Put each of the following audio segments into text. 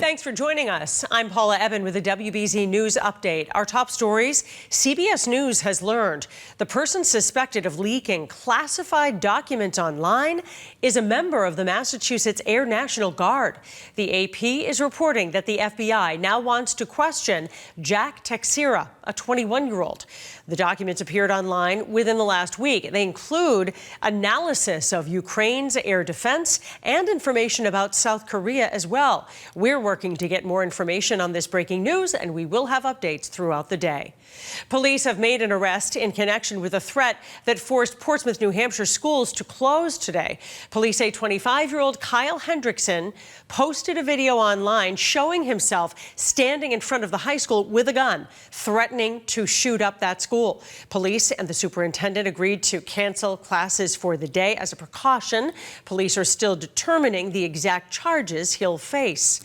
Thanks for joining us. I'm Paula Eben with a WBZ News update. Our top stories: CBS News has learned the person suspected of leaking classified documents online is a member of the Massachusetts Air National Guard. The AP is reporting that the FBI now wants to question Jack Teixeira, a 21-year-old. The documents appeared online within the last week. They include analysis of Ukraine's air defense and information about South Korea as well. We're working to get more information on this breaking news, and we will have updates throughout the day. Police have made an arrest in connection with a threat that forced Portsmouth, New Hampshire schools to close today. Police say 25-year-old Kyle Hendrickson posted a video online showing himself standing in front of the high school with a gun, threatening to shoot up that school. Police and the superintendent agreed to cancel classes for the day as a precaution. Police are still determining the exact charges he'll face.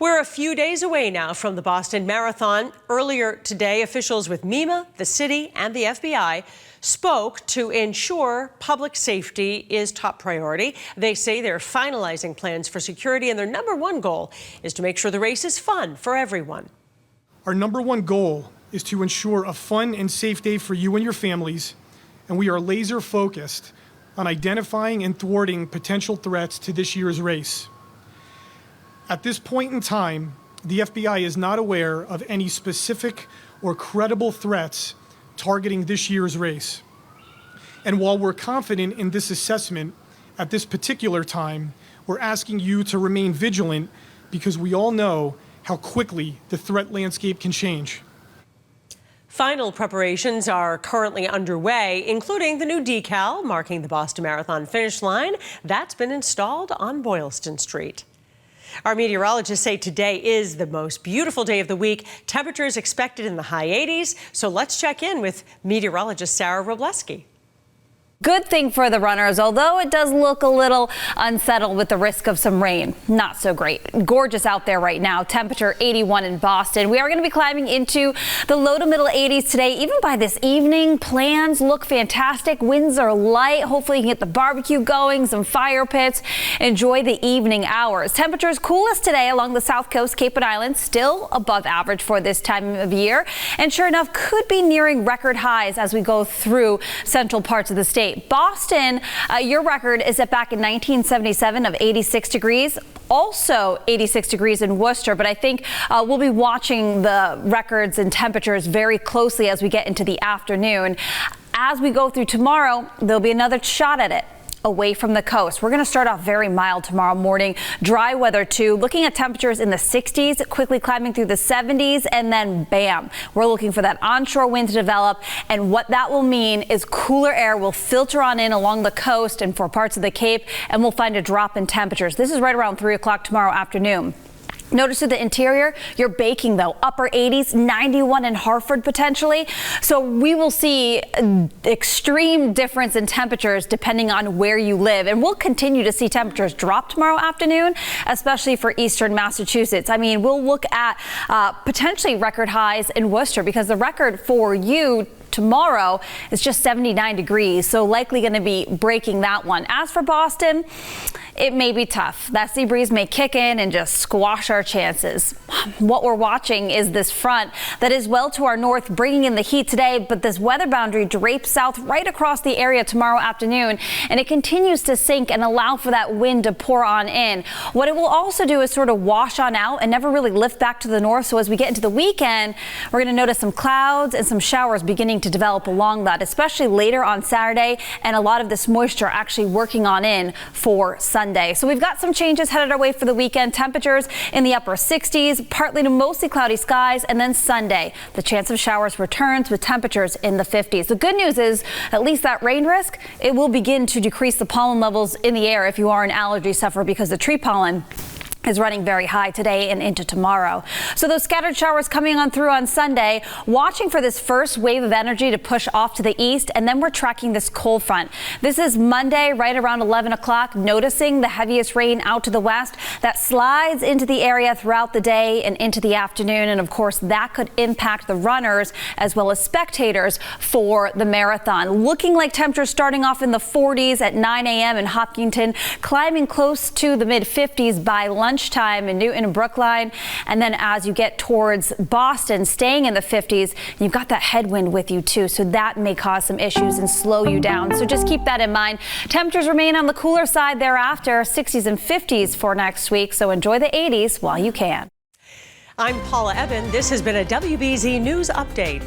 We're a few days away now from the Boston Marathon. Earlier today, officials with MEMA, the city, and the FBI spoke to ensure public safety is top priority. They say they're finalizing plans for security, and their number one goal is to make sure the race is fun for everyone. Our number one goal is to ensure a fun and safe day for you and your families, and we are laser focused on identifying and thwarting potential threats to this year's race. At this point in time, the FBI is not aware of any specific or credible threats targeting this year's race. And while we're confident in this assessment, at this particular time, we're asking you to remain vigilant because we all know how quickly the threat landscape can change. Final preparations are currently underway, including the new decal marking the Boston Marathon finish line. That's been installed on Boylston Street. Our meteorologists say today is the most beautiful day of the week. Temperatures expected in the high 80s. So let's check in with meteorologist Sarah Robleski. Good thing for the runners, although it does look a little unsettled with the risk of some rain. Not so great. Gorgeous out there right now. Temperature 81 in Boston. We are going to be climbing into the low to middle 80s today. Even by this evening, plans look fantastic. Winds are light. Hopefully you can get the barbecue going, some fire pits. Enjoy the evening hours. Temperatures coolest today along the south coast, Cape and Islands, still above average for this time of year. And sure enough, could be nearing record highs as we go through central parts of the state. Boston, your record is set back in 1977 of 86 degrees. Also 86 degrees in Worcester, but I think we'll be watching the records and temperatures very closely as we get into the afternoon. As we go through tomorrow, there'll be another shot at it away from the coast. We're going to start off very mild tomorrow morning. Dry weather too. Looking at temperatures in the 60s, quickly climbing through the 70s, and then bam, we're looking for that onshore wind to develop. And what that will mean is cooler air will filter on in along the coast and for parts of the Cape, and we'll find a drop in temperatures. This is right around 3 o'clock tomorrow afternoon. Notice to the interior, you're baking though, upper 80s, 91 in Hartford potentially. So we will see extreme difference in temperatures depending on where you live. And we'll continue to see temperatures drop tomorrow afternoon, especially for eastern Massachusetts. I mean, we'll look at potentially record highs in Worcester because the record for you tomorrow is just 79 degrees, so likely going to be breaking that one. As for Boston, it may be tough. That sea breeze may kick in and just squash our chances. What we're watching is this front that is well to our north, bringing in the heat today, but this weather boundary drapes south right across the area tomorrow afternoon, and it continues to sink and allow for that wind to pour on in. What it will also do is sort of wash on out and never really lift back to the north, so as we get into the weekend, we're going to notice some clouds and some showers beginning to develop along that, especially later on Saturday, and a lot of this moisture actually working on in for Sunday. So we've got some changes headed our way for the weekend. Temperatures in the upper 60s, partly to mostly cloudy skies, and then Sunday, the chance of showers returns with temperatures in the 50s. The good news is at least that rain risk, it will begin to decrease the pollen levels in the air if you are an allergy sufferer because the tree pollen is running very high today and into tomorrow. So those scattered showers coming on through on Sunday, watching for this first wave of energy to push off to the east, and then we're tracking this cold front. This is Monday right around 11 o'clock, noticing the heaviest rain out to the west that slides into the area throughout the day and into the afternoon. And of course, that could impact the runners as well as spectators for the marathon. Looking like temperatures starting off in the 40s at 9 a.m. in Hopkinton, climbing close to the mid 50s by lunch. lunchtime in Newton and Brookline. And then as you get towards Boston, staying in the 50s, you've got that headwind with you too. So that may cause some issues and slow you down. So just keep that in mind. Temperatures remain on the cooler side thereafter, 60s and 50s for next week. So enjoy the 80s while you can. I'm Paula Ebben. This has been a WBZ News Update.